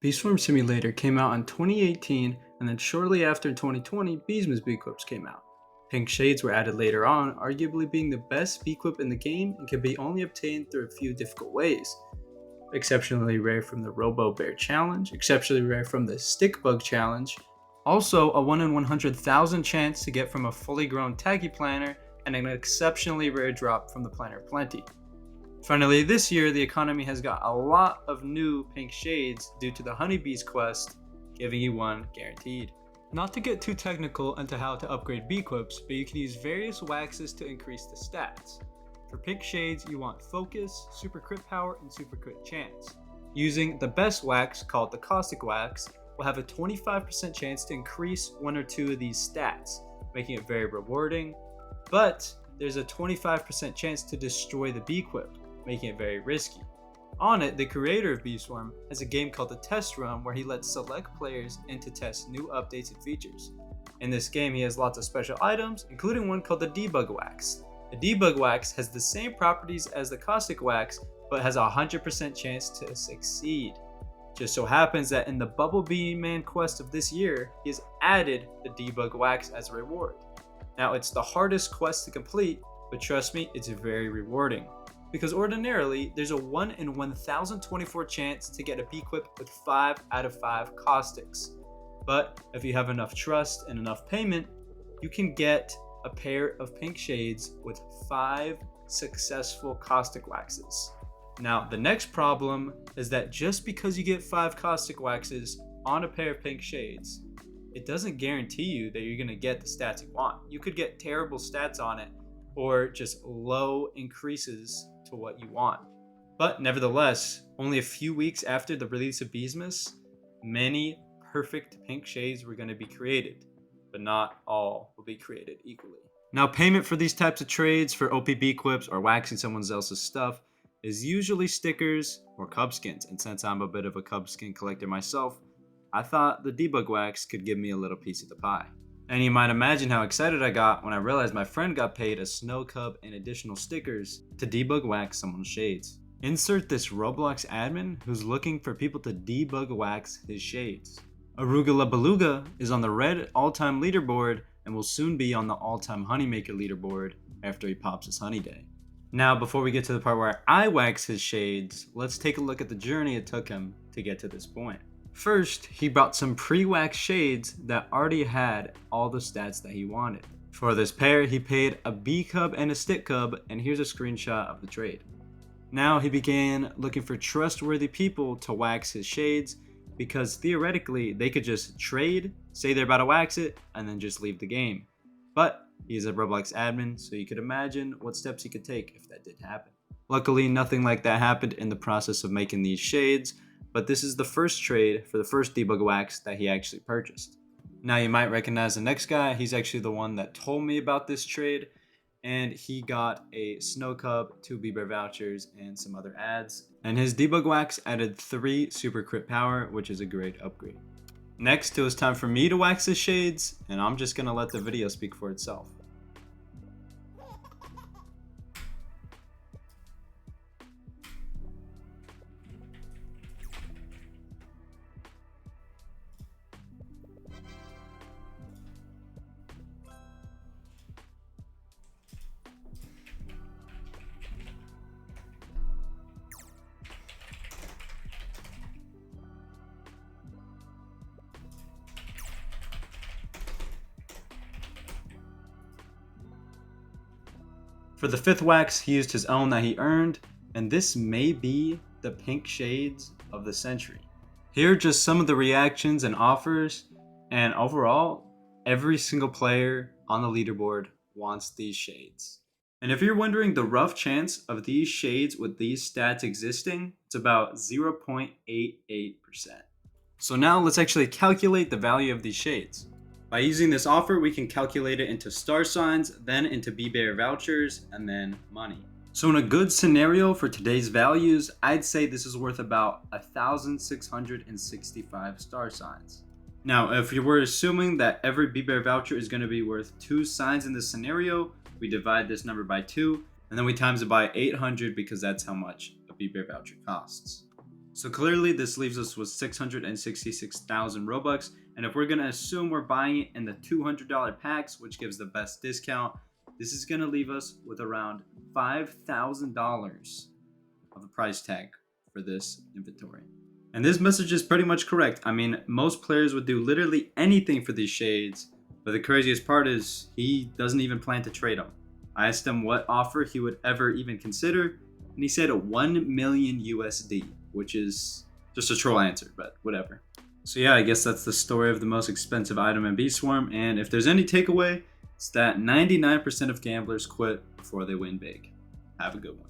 Beeswarm Simulator came out in 2018, and then shortly after in 2020, Beesman's B-Quips came out. Pink Shades were added later on, arguably being the best B-Quip in the game and can be only obtained through a few difficult ways. Exceptionally rare from the Robo Bear Challenge, exceptionally rare from the Stick Bug Challenge, also a 1 in 100,000 chance to get from a fully grown Taggy Planner, and an exceptionally rare drop from the Planner Plenty. Finally, this year, the economy has got a lot of new pink shades due to the Honeybee's quest, giving you one guaranteed. Not to get too technical into how to upgrade B-Quips, but you can use various waxes to increase the stats. For pink shades, you want Focus, Super Crit Power, and Super Crit Chance. Using the best wax, called the Caustic Wax, will have a 25% chance to increase one or two of these stats, making it very rewarding, but there's a 25% chance to destroy the B-Quip, making it very risky. On it, the creator of Beeswarm has a game called the Test Run where he lets select players in to test new updates and features. In this game, he has lots of special items, including one called the Debug Wax. The Debug Wax has the same properties as the Caustic Wax, but has a 100% chance to succeed. Just so happens that in the Bumblebee Man quest of this year, he has added the Debug Wax as a reward. Now, it's the hardest quest to complete, but trust me, it's very rewarding. Because ordinarily, there's a 1 in 1,024 chance to get a B-Quip with 5 out of 5 caustics. But if you have enough trust and enough payment, you can get a pair of pink shades with 5 successful caustic waxes. Now, the next problem is that just because you get 5 caustic waxes on a pair of pink shades, it doesn't guarantee you that you're going to get the stats you want. You could get terrible stats on it, or just low increases to what you want. But nevertheless, only a few weeks after the release of Beesmas, many perfect pink shades were going to be created, but not all will be created equally. Now, payment for these types of trades for OPB quips or waxing someone else's stuff is usually stickers or cub skins, and since I'm a bit of a cub skin collector myself, I thought the debug wax could give me a little piece of the pie. And you might imagine how excited I got when I realized my friend got paid a snow cub and additional stickers to debug wax someone's shades. Insert this Roblox admin who's looking for people to debug wax his shades. Arugula Beluga is on the red all-time leaderboard and will soon be on the all-time honeymaker leaderboard after he pops his honey day. Now, before we get to the part where I wax his shades, let's take a look at the journey it took him to get to this point. First, he bought some pre-waxed shades that already had all the stats that he wanted. For this pair, he paid a B cub and a stick cub, and here's a screenshot of the trade. Now he began looking for trustworthy people to wax his shades, because theoretically they could just trade, say they're about to wax it, and then just leave the game. But he's a Roblox admin, so you could imagine what steps he could take if that did happen. Luckily, nothing like that happened in the process of making these shades, but this is the first trade for the first debug wax that he actually purchased. Now you might recognize the next guy. He's actually the one that told me about this trade, and he got a snow cub, 2 B-Bear vouchers, and some other ads. And his debug wax added 3 super crit power, which is a great upgrade. Next, it was time for me to wax his shades, and I'm just gonna let the video speak for itself. For the 5th wax, he used his own that he earned, and this may be the pink shades of the century. Here are just some of the reactions and offers, and overall, every single player on the leaderboard wants these shades. And if you're wondering the rough chance of these shades with these stats existing, it's about 0.88%. So now let's actually calculate the value of these shades. By using this offer, we can calculate it into star signs, then into B-Bear vouchers, and then money. So in a good scenario for today's values, I'd say this is worth about 1,665 star signs. Now, if you were assuming that every B-Bear voucher is going to be worth 2 signs in this scenario, we divide this number by 2, and then we times it by 800 because that's how much a B-Bear voucher costs. So clearly this leaves us with 666,000 Robux, and if we're going to assume we're buying it in the $200 packs, which gives the best discount, this is going to leave us with around $5,000 of a price tag for this inventory. And this message is pretty much correct. I mean, most players would do literally anything for these shades, but the craziest part is he doesn't even plan to trade them. I asked him what offer he would ever even consider, and he said 1 million USD, which is just a troll answer, but whatever. So yeah, I guess that's the story of the most expensive item in Beast Swarm, and if there's any takeaway, it's that 99% of gamblers quit before they win big. Have a good one.